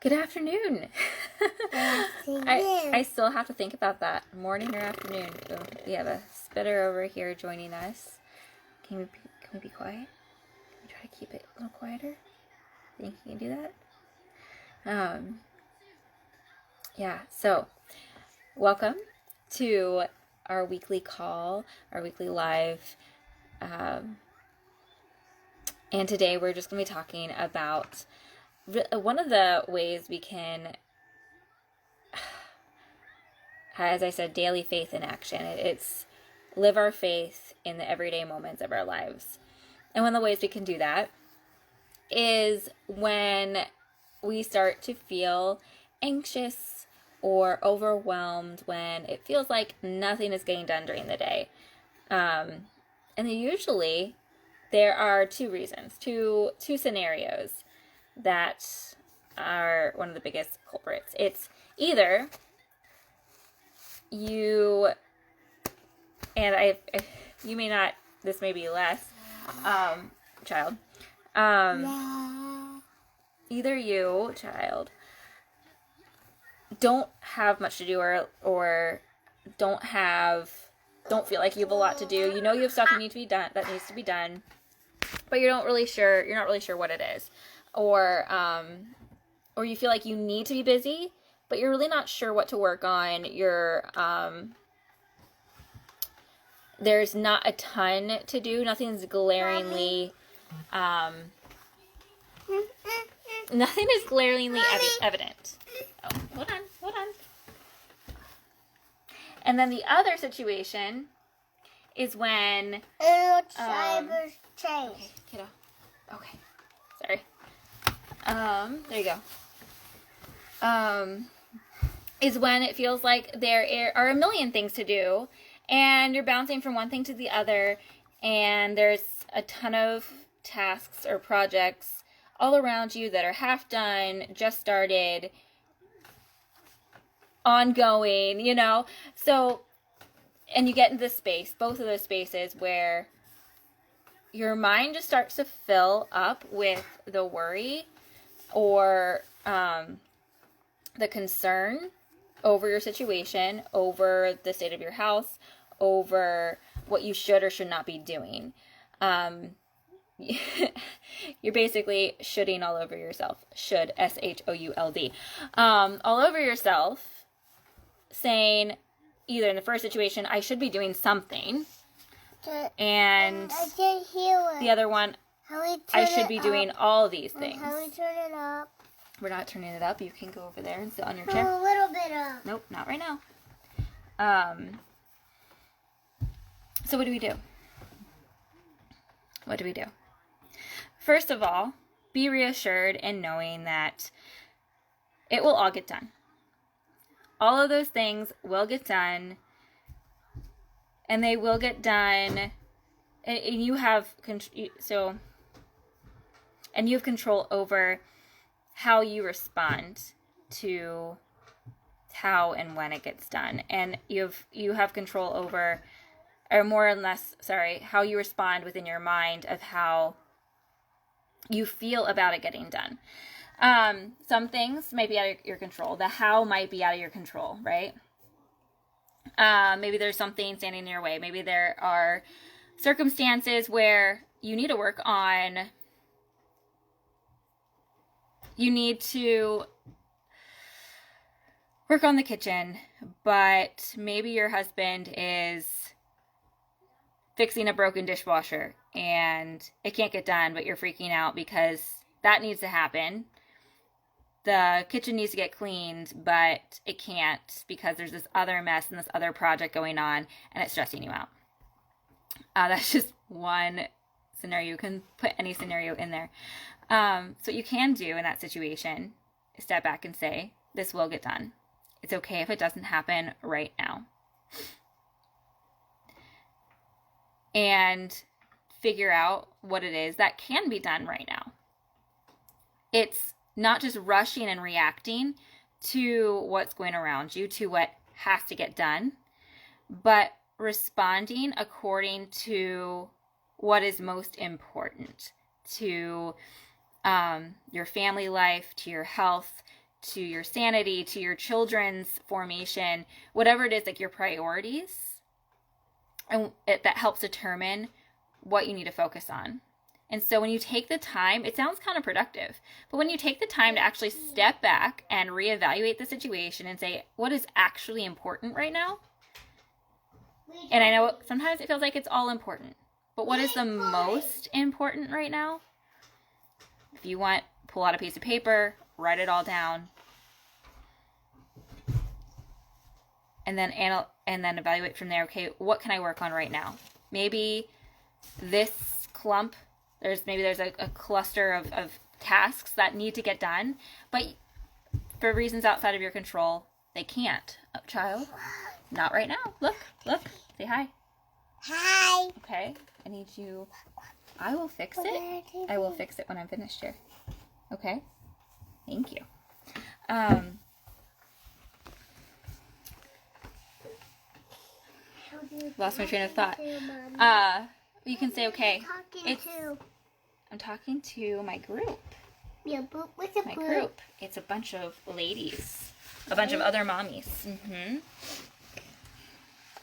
Good afternoon. I still have to think about that. Morning or afternoon. So we have a spitter over here joining us. Can we be quiet? Can we try to keep it a little quieter? Think you can do that? Yeah, so welcome to our weekly call, our weekly live. And today we're just going to be talking about one of the ways we can, as I said, daily faith in action. It's live our faith in the everyday moments of our lives. And one of the ways we can do that is when we start to feel anxious or overwhelmed, when it feels like nothing is getting done during the day. And usually there are two reasons, two scenarios that are one of the biggest culprits. It's either you, and you may not, this may be less, child, either you, child, don't have much to do or don't feel like you have a lot to do. You know you have stuff that needs to be done, but you're not really sure what it is. Or you feel like you need to be busy, but you're really not sure what to work on. There's not a ton to do. Nothing is glaringly evident. Oh, hold on. And then the other situation is when cyber change. Okay, kiddo. Okay. Sorry. There you go. Is when it feels like there are a million things to do, and you're bouncing from one thing to the other, and there's a ton of tasks or projects all around you that are half done, just started, ongoing, So, and you get into this space, both of those spaces, where your mind just starts to fill up with the worry or the concern over your situation, over the state of your house, over what you should or should not be doing. You're basically shoulding all over yourself. Should, S-H-O-U-L-D. All over yourself, saying, either in the first situation, I should be doing something, and the other one, I should be doing all these things. How we turn it up? We're not turning it up. You can go over there and sit on your chair. A little bit up. Nope, not right now. So what do we do? What do we do? First of all, be reassured in knowing that it will all get done. All of those things will get done, and they will get done. And you have control over how you respond to how and when it gets done, and you have control over, or more or less, how you respond within your mind of how you feel about it getting done. Some things might be out of your control. The how might be out of your control, right? Maybe there's something standing in your way. Maybe there are circumstances where you need to work on the kitchen, but maybe your husband is fixing a broken dishwasher and it can't get done, but you're freaking out because that needs to happen. The kitchen needs to get cleaned, but it can't because there's this other mess and this other project going on, and it's stressing you out. That's just one scenario. You can put any scenario in there. So what you can do in that situation is step back and say, this will get done. It's okay if it doesn't happen right now. And figure out what it is that can be done right now. It's not just rushing and reacting to what's going around you, to what has to get done, but responding according to what is most important to your family life, to your health, to your sanity, to your children's formation, whatever it is, like your priorities. And that helps determine what you need to focus on. And so when you take the time, it sounds counterproductive, but when you take the time to actually step back and reevaluate the situation and say, what is actually important right now? And I know sometimes it feels like it's all important, but what is the most important right now? If you want, pull out a piece of paper, write it all down, and then evaluate from there. Okay, what can I work on right now? Maybe this clump, there's a cluster of tasks that need to get done, but for reasons outside of your control, they can't. Oh, child, not right now. Look, say hi. Hi. Okay, I will fix it. I will fix it when I'm finished here. Okay, thank you. Lost my train of thought. You can say, okay, I'm talking to my group. Your group with a My group. It's a bunch of ladies, a bunch of other mommies. Mm-hmm.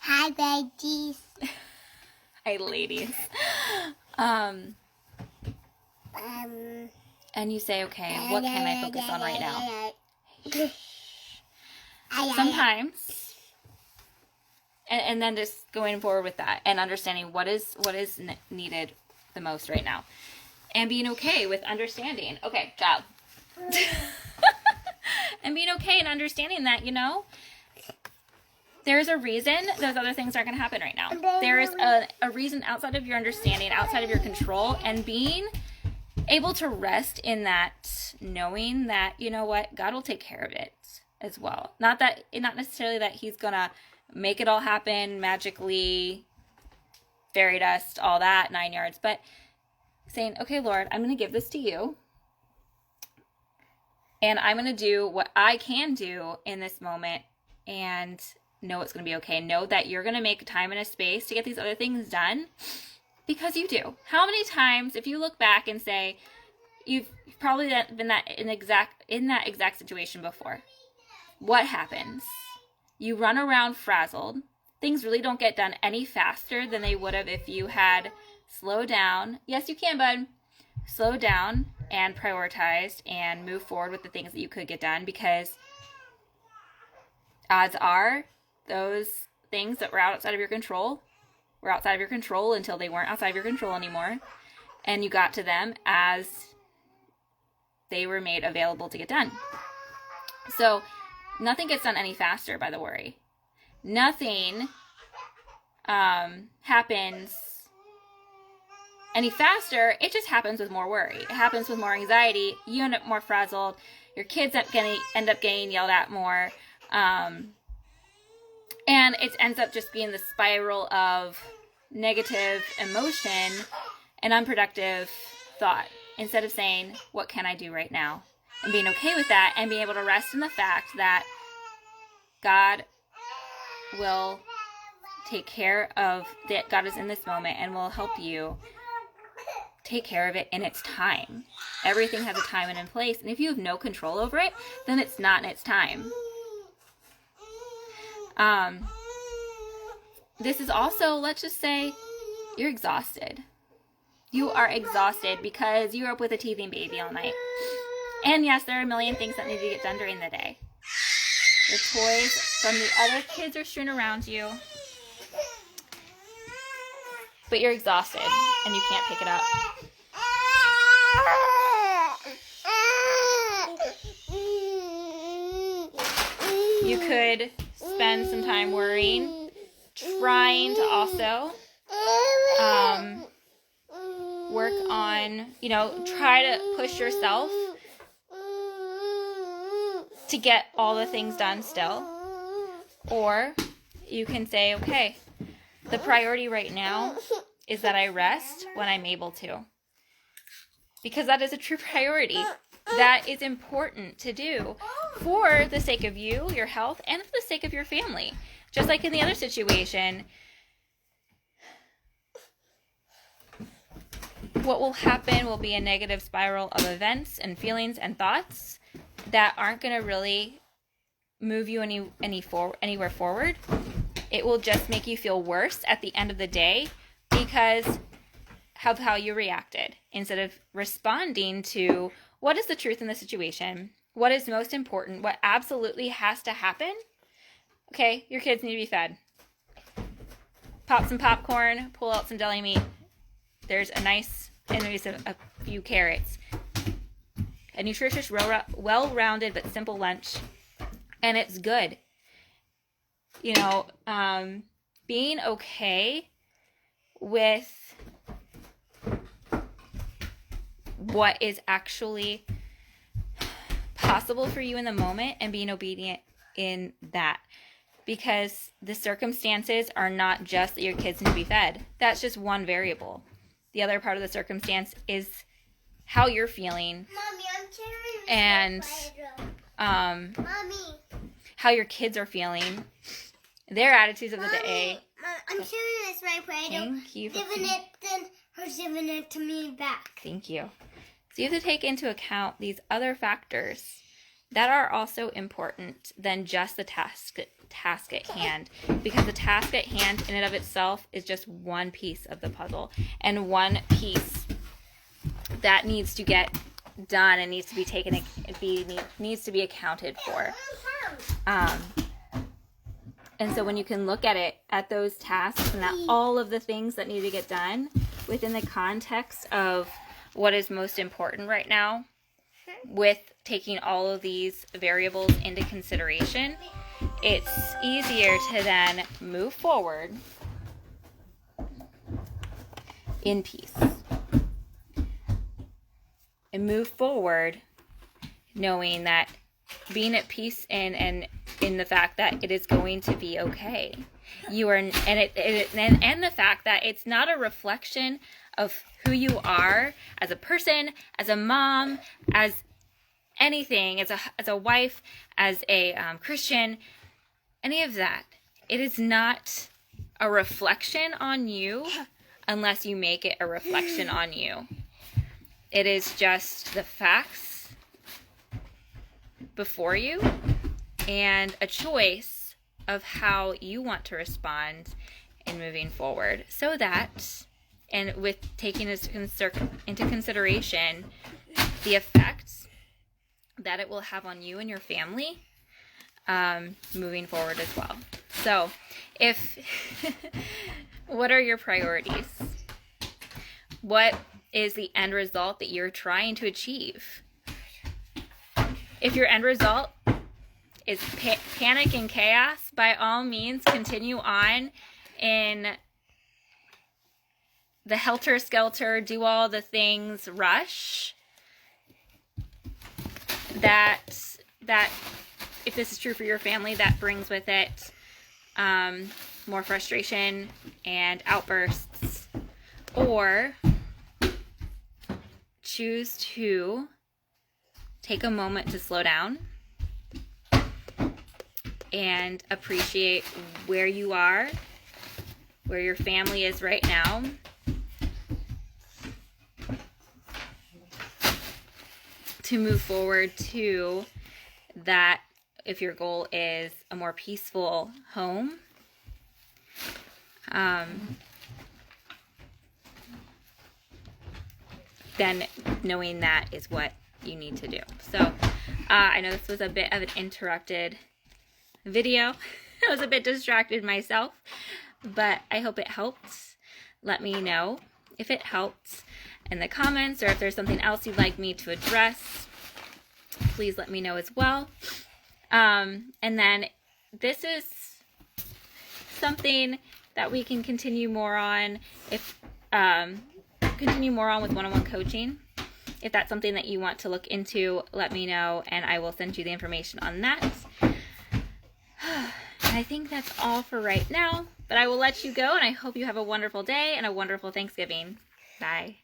Hi, ladies. Hi, ladies. And you say, okay, what can I focus on right now? Sometimes, and then just going forward with that and understanding what is needed the most right now, and being okay with understanding. Okay, child. And being okay and understanding that, there's a reason those other things aren't going to happen right now. There is a reason outside of your understanding, outside of your control, and being able to rest in that, knowing that, you know what, God will take care of it as well. Not necessarily that he's going to make it all happen magically, fairy dust, all that 9 yards, but saying, okay, Lord, I'm going to give this to you. And I'm going to do what I can do in this moment and know it's going to be okay. Know that you're going to make time and a space to get these other things done because you do. How many times, if you look back and say, you've probably been in that exact situation before. What happens? You run around frazzled. Things really don't get done any faster than they would have if you had slowed down. Yes, you can, bud. Slow down and prioritized and move forward with the things that you could get done, because odds are those things that were outside of your control were outside of your control until they weren't outside of your control anymore, and you got to them as they were made available to get done. So nothing gets done any faster by the worry. Nothing happens any faster. It just happens with more worry. It happens with more anxiety. You end up more frazzled. Your kids end up getting yelled at more. And it ends up just being the spiral of negative emotion and unproductive thought, instead of saying, what can I do right now? And being okay with that and being able to rest in the fact that God will take care of that. God is in this moment and will help you take care of it in its time. Everything has a time and a place. And if you have no control over it, then it's not in its time. This is also, let's just say, you're exhausted. You are exhausted because you were up with a teething baby all night. And yes, there are a million things that need to get done during the day. The toys from the other kids are strewn around you. But you're exhausted and you can't pick it up. You could spend some time worrying, trying to also work on, try to push yourself to get all the things done still. Or you can say, okay, the priority right now is that I rest when I'm able to. Because that is a true priority. That is important to do for the sake of you, your health, and for the sake of your family. Just like in the other situation, what will happen will be a negative spiral of events and feelings and thoughts. that aren't going to really move you anywhere forward. It will just make you feel worse at the end of the day because of how you reacted, instead of responding to what is the truth in the situation, what is most important, what absolutely has to happen. Okay, your kids need to be fed. Pop some popcorn, pull out some deli meat. There's a nice, and there's a few carrots. A nutritious, well-rounded but simple lunch, and it's good. You know, being okay with what is actually possible for you in the moment and being obedient in that, because the circumstances are not just that your kids need to be fed. That's just one variable. The other part of the circumstance is how you're feeling. Mommy, I'm and Mommy. How your kids are feeling, their attitudes of the day. Mom, I'm sharing this my Play-Doh. Thank you. Giving it, then her giving it to me back. Thank you. So you have to take into account these other factors that are also important than just the task at hand, because the task at hand in and of itself is just one piece of the puzzle, and one piece that needs to get done and needs to be needs to be accounted for. And so when you can look at it, at those tasks and at all of the things that need to get done within the context of what is most important right now, with taking all of these variables into consideration, it's easier to then move forward in peace. And move forward knowing that, being at peace and in the fact that it is going to be okay. You are, and the fact that it's not a reflection of who you are as a person, as a mom, as anything, as a wife, as a Christian, any of that. It is not a reflection on you unless you make it a reflection on you. It is just the facts before you and a choice of how you want to respond in moving forward, so that, and with taking into consideration the effects that it will have on you and your family moving forward as well. So what are your priorities? What is the end result that you're trying to achieve? If your end result is panic and chaos, by all means continue on in the helter-skelter, do all the things rush. That if this is true for your family, that brings with it more frustration and outbursts. Or choose to take a moment to slow down and appreciate where you are, where your family is right now, to move forward to that. If your goal is a more peaceful home, then knowing that is what you need to do. So I know this was a bit of an interrupted video. I was a bit distracted myself, but I hope it helped. Let me know if it helped in the comments, or if there's something else you'd like me to address, please let me know as well. And then this is something that we can continue more on with one-on-one coaching. If that's something that you want to look into, let me know and I will send you the information on that. I think that's all for right now, but I will let you go, and I hope you have a wonderful day and a wonderful Thanksgiving. Bye.